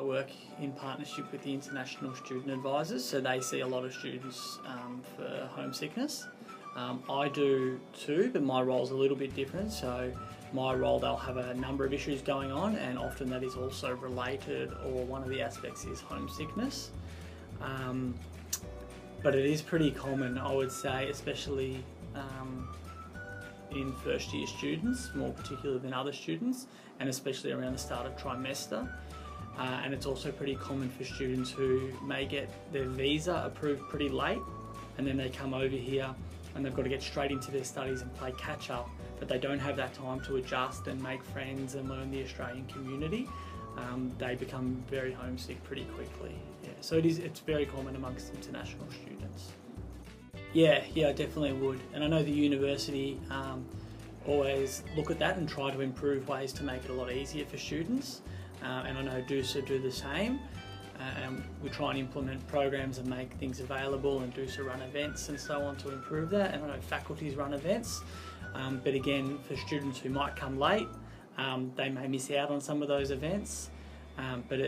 work in partnership with the International Student Advisors, so they see a lot of students for homesickness. I do too, but my role's a little bit different. So my role, they'll have a number of issues going on, and often that is also related, or one of the aspects is homesickness. But it is pretty common, I would say, especially in first year students, more particularly than other students, and especially around the start of trimester. And it's also pretty common for students who may get their visa approved pretty late, and then they come over here and they've got to get straight into their studies and play catch up, but they don't have that time to adjust and make friends and learn the Australian community. They become very homesick pretty quickly. Yeah, so it's very common amongst international students. Yeah, I definitely would. And I know the university always look at that and try to improve ways to make it a lot easier for students. And I know DUSA do the same. And we try and implement programs and make things available, and DUSA run events and so on to improve that. And I know faculties run events. But again, for students who might come late, they may miss out on some of those events. But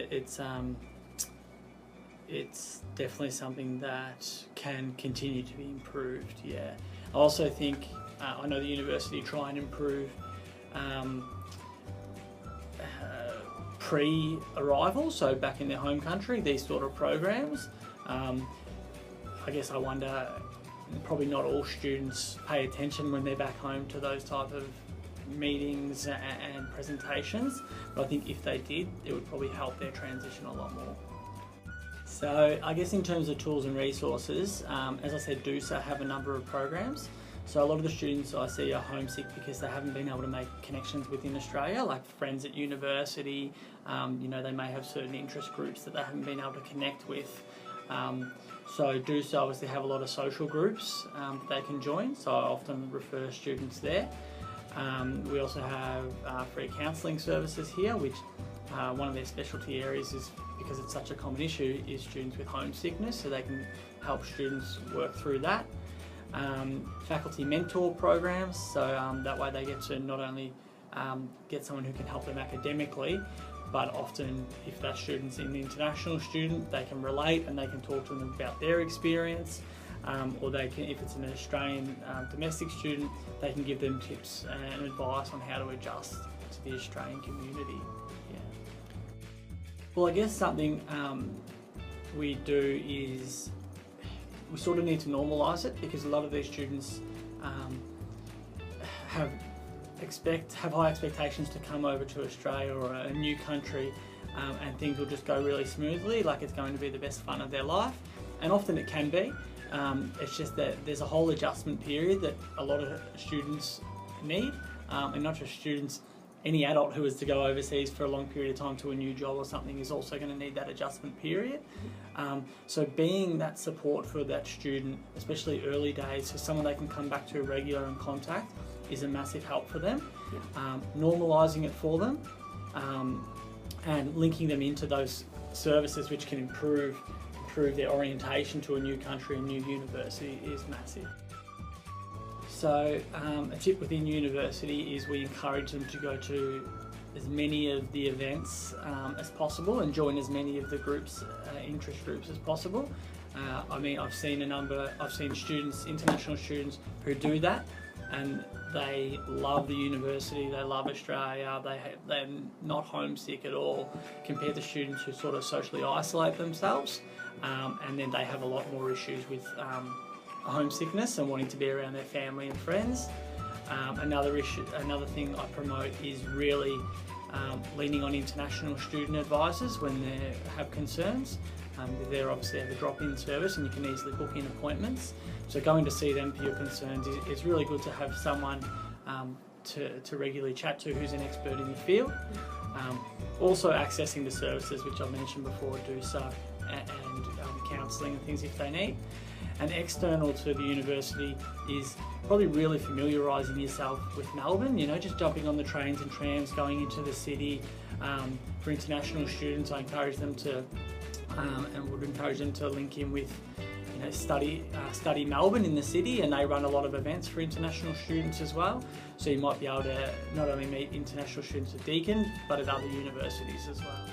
it's definitely something that can continue to be improved, yeah. I also think, I know the university try and improve pre-arrival, so back in their home country, these sort of programs. I guess I wonder, probably not all students pay attention when they're back home to those type of meetings and presentations, but I think if they did, it would probably help their transition a lot more. So I guess in terms of tools and resources, as I said, DUSA have a number of programs. So a lot of the students I see are homesick because they haven't been able to make connections within Australia, like friends at university. You know, they may have certain interest groups that they haven't been able to connect with. So DUSA obviously have a lot of social groups that they can join, so I often refer students there. We also have free counselling services here, which one of their specialty areas is, because it's such a common issue, is students with homesickness, so they can help students work through that. Faculty mentor programs, so that way they get to not only get someone who can help them academically, but often if that student's an international student, they can relate and they can talk to them about their experience. Or they can, if it's an Australian domestic student, they can give them tips and advice on how to adjust to the Australian community. Yeah. Well, I guess something we do is we sort of need to normalise it, because a lot of these students have high expectations to come over to Australia or a new country, and things will just go really smoothly, like it's going to be the best fun of their life, and often it can be. It's just that there's a whole adjustment period that a lot of students need, and not just students, any adult who is to go overseas for a long period of time to a new job or something is also going to need that adjustment period. So being that support for that student, especially early days, so someone they can come back to regular and contact, is a massive help for them. Normalising it for them, and linking them into those services which can improve their orientation to a new country and new university is massive. So a tip within university is we encourage them to go to as many of the events as possible and join as many of the groups, interest groups as possible. I mean, I've seen students, international students, who do that, and they love the university, they love Australia, they're not homesick at all, compared to students who sort of socially isolate themselves, and then they have a lot more issues with homesickness and wanting to be around their family and friends. Another thing I promote is really leaning on international student advisors when they have concerns. They're obviously have a drop-in service and you can easily book in appointments. So going to see them for your concerns is really good to have someone to regularly chat to who's an expert in the field. Also accessing the services which I mentioned before, DUSA and counselling and things if they need. And external to the university is probably really familiarising yourself with Melbourne, you know, just jumping on the trains and trams, going into the city. For international students, I encourage them to, and would encourage them to link in with, you know, Study Melbourne in the city, and they run a lot of events for international students as well. So you might be able to not only meet international students at Deakin, but at other universities as well.